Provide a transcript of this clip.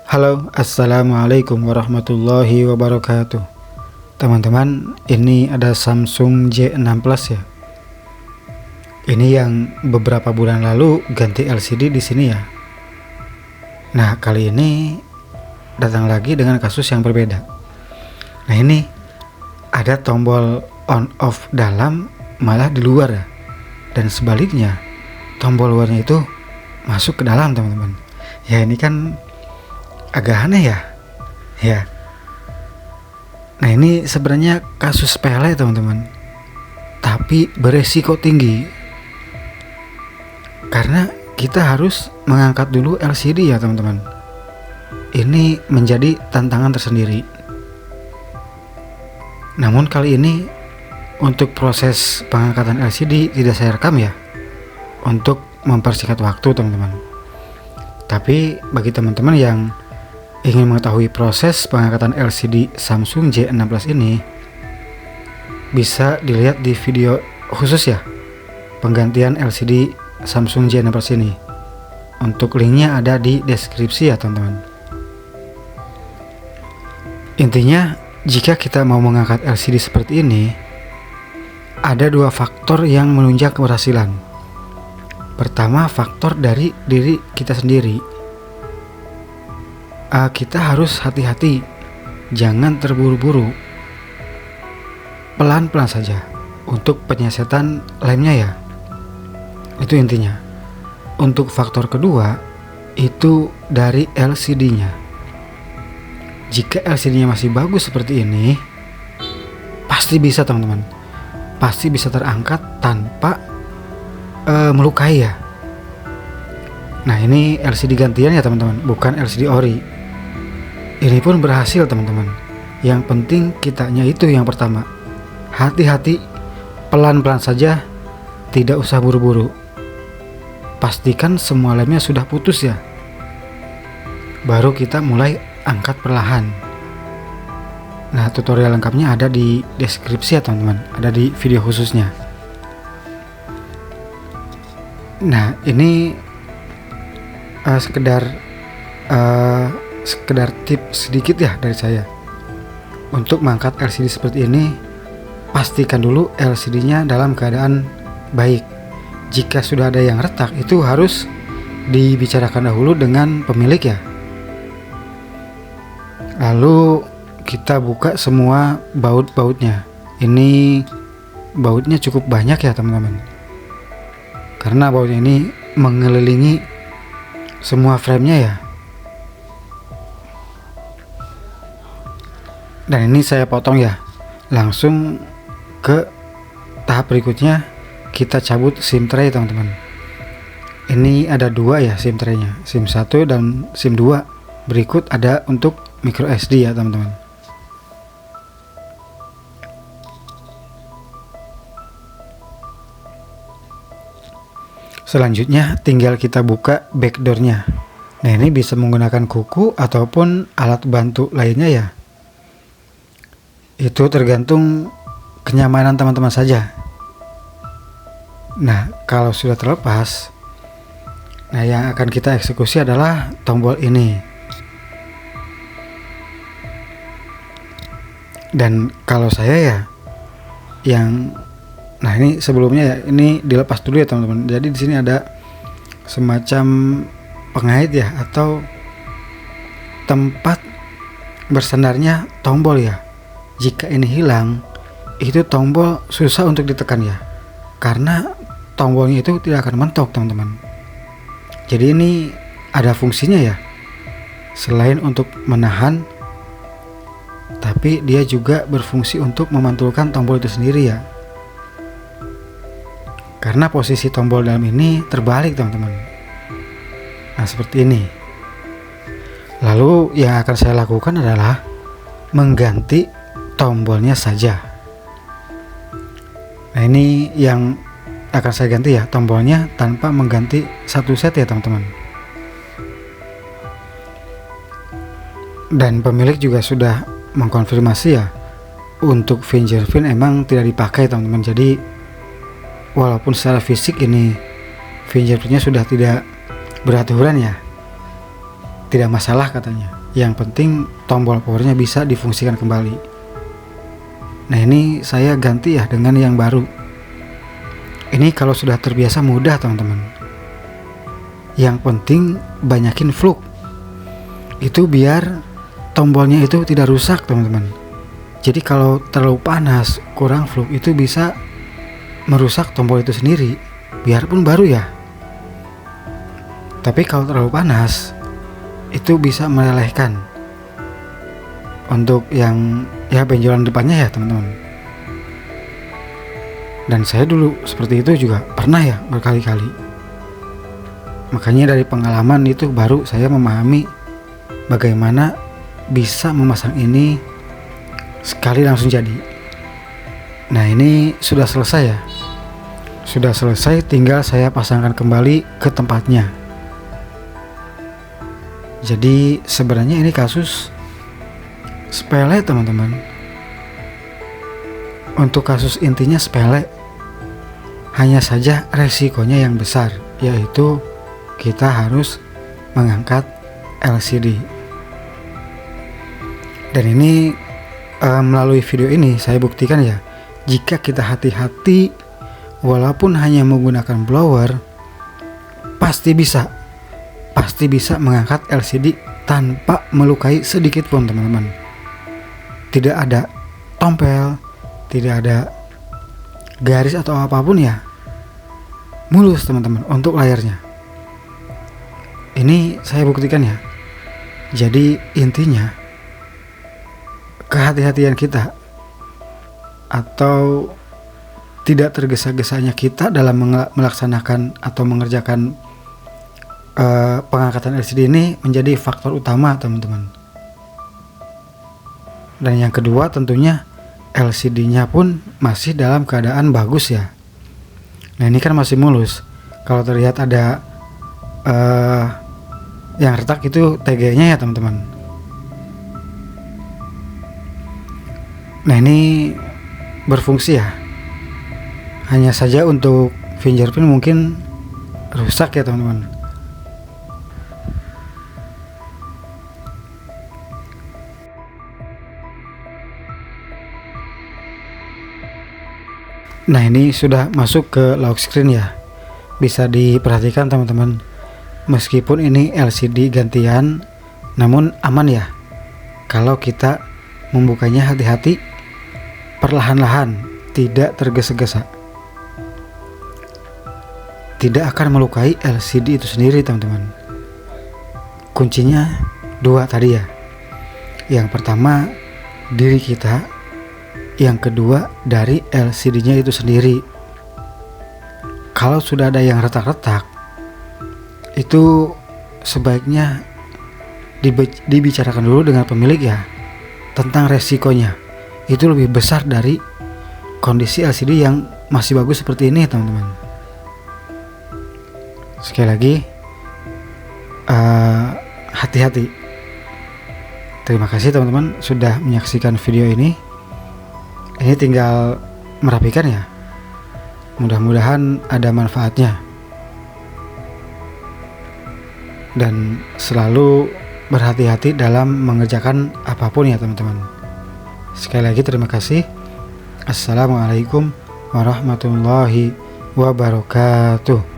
Halo, assalamualaikum warahmatullahi wabarakatuh. Teman-teman, ini ada Samsung J6 Plus ya. Ini yang beberapa bulan lalu ganti LCD di sini ya. Nah, kali ini datang lagi dengan kasus yang berbeda. Nah, ini ada tombol on off dalam malah di luar ya. Dan sebaliknya, tombol luarnya itu masuk ke dalam, teman-teman. Ya, ini kan agak aneh ya. Ya. Nah, ini sebenarnya kasus sepele, teman-teman. Tapi beresiko tinggi. Karena kita harus mengangkat dulu LCD ya, teman-teman. Ini menjadi tantangan tersendiri. Namun kali ini untuk proses pengangkatan LCD tidak saya rekam ya. Untuk mempersingkat waktu, teman-teman. Tapi bagi teman-teman yang ingin mengetahui proses pengangkatan LCD Samsung J6 Plus ini, bisa dilihat di video khusus ya, penggantian LCD Samsung J6 Plus ini. Untuk linknya ada di deskripsi ya, teman-teman. Intinya, jika kita mau mengangkat LCD seperti ini, ada dua faktor yang menunjang keberhasilan. Pertama, faktor dari diri kita sendiri. Kita harus hati-hati, jangan terburu-buru, pelan-pelan saja untuk penyesetan lemnya ya. Itu intinya. Untuk faktor kedua, itu dari LCD-nya. Jika LCD-nya masih bagus seperti ini, pasti bisa, teman-teman. Pasti bisa terangkat tanpa melukai ya. Nah, ini LCD gantian ya, teman-teman, bukan LCD ori. Ini pun berhasil, teman-teman. Yang penting kitanya itu yang pertama. Hati-hati, pelan-pelan saja, tidak usah buru-buru. Pastikan semua lemnya sudah putus ya. Baru kita mulai angkat perlahan. Nah, tutorial lengkapnya ada di deskripsi ya, teman-teman. Ada di video khususnya. Nah, ini sekedar tips sedikit ya dari saya. Untuk mengangkat LCD seperti ini, pastikan dulu LCD-nya dalam keadaan baik. Jika sudah ada yang retak, itu harus dibicarakan dahulu dengan pemilik ya. Lalu kita buka semua baut-bautnya. Ini bautnya cukup banyak ya, teman-teman. Karena bautnya ini mengelilingi semua framenya ya. Dan ini saya potong ya. Langsung ke tahap berikutnya, kita cabut SIM tray, teman-teman. Ini ada dua ya SIM tray-nya, SIM 1 dan SIM 2. Berikut ada untuk micro SD ya, teman-teman. Selanjutnya tinggal kita buka backdoor-nya. Nah, ini bisa menggunakan kuku ataupun alat bantu lainnya ya. Itu tergantung kenyamanan teman-teman saja. Nah, kalau sudah terlepas, nah yang akan kita eksekusi adalah tombol ini. Dan kalau saya ya, nah ini sebelumnya ya, ini dilepas dulu ya, teman-teman. Jadi di sini ada semacam pengait ya, atau tempat bersandarnya tombol ya. Jika ini hilang, itu tombol susah untuk ditekan ya, karena tombolnya itu tidak akan mentok, teman-teman. Jadi ini ada fungsinya ya, selain untuk menahan, tapi dia juga berfungsi untuk memantulkan tombol itu sendiri ya. Karena posisi tombol dalam ini terbalik, teman-teman. Nah, seperti ini. Lalu yang akan saya lakukan adalah mengganti tombolnya saja. Nah, ini yang akan saya ganti ya, tombolnya tanpa mengganti satu set ya, teman-teman. Dan pemilik juga sudah mengkonfirmasi ya, untuk fingerprint emang tidak dipakai, teman-teman. Jadi walaupun secara fisik ini fingerprintnya sudah tidak beraturan ya, tidak masalah katanya. Yang penting tombol powernya bisa difungsikan kembali. Nah, ini saya ganti ya dengan yang baru. Ini kalau sudah terbiasa mudah teman-teman. Yang penting banyakin fluk. Itu biar tombolnya itu tidak rusak teman-teman. Jadi kalau terlalu panas, kurang fluk, itu bisa merusak tombol itu sendiri, biarpun baru ya. Tapi kalau terlalu panas, itu bisa melelehkan untuk yang ya benjolan depannya ya teman-teman. Dan saya dulu seperti itu juga pernah ya berkali-kali. Makanya dari pengalaman itu baru saya memahami bagaimana bisa memasang ini sekali langsung jadi. Nah, ini sudah selesai ya. Sudah selesai, tinggal saya pasangkan kembali ke tempatnya. Jadi sebenarnya ini kasus sepele teman-teman. Untuk kasus intinya sepele, hanya saja resikonya yang besar, yaitu kita harus mengangkat LCD. Dan ini melalui video ini saya buktikan ya, jika kita hati-hati walaupun hanya menggunakan blower, pasti bisa mengangkat LCD tanpa melukai sedikit pun teman-teman. Tidak ada tompel, tidak ada garis atau apapun ya, mulus teman-teman untuk layarnya. Ini saya buktikan ya. Jadi intinya kehati-hatian kita atau tidak tergesa-gesanya kita dalam melaksanakan atau mengerjakan pengangkatan LCD ini menjadi faktor utama teman-teman. Dan yang kedua tentunya LCD-nya pun masih dalam keadaan bagus ya. Nah, ini kan masih mulus. Kalau terlihat ada yang retak itu TG-nya ya teman-teman. Nah, ini berfungsi ya. Hanya saja untuk fingerprint mungkin rusak ya teman-teman. Nah, ini sudah masuk ke lock screen ya. Bisa diperhatikan teman-teman. Meskipun ini LCD gantian, namun aman ya. Kalau kita membukanya hati-hati, perlahan-lahan, tidak tergesa-gesa. Tidak akan melukai LCD itu sendiri teman-teman. Kuncinya dua tadi ya. Yang pertama diri kita, yang kedua dari LCD-nya itu sendiri. Kalau sudah ada yang retak-retak, itu sebaiknya dibicarakan dulu dengan pemilik ya, tentang resikonya. Itu lebih besar dari kondisi LCD yang masih bagus seperti ini teman-teman. Sekali lagi, hati-hati. Terima kasih teman-teman sudah menyaksikan video ini. Ini tinggal merapikan ya. Mudah-mudahan ada manfaatnya. Dan selalu berhati-hati dalam mengerjakan apapun ya teman-teman. Sekali lagi terima kasih. Assalamualaikum warahmatullahi wabarakatuh.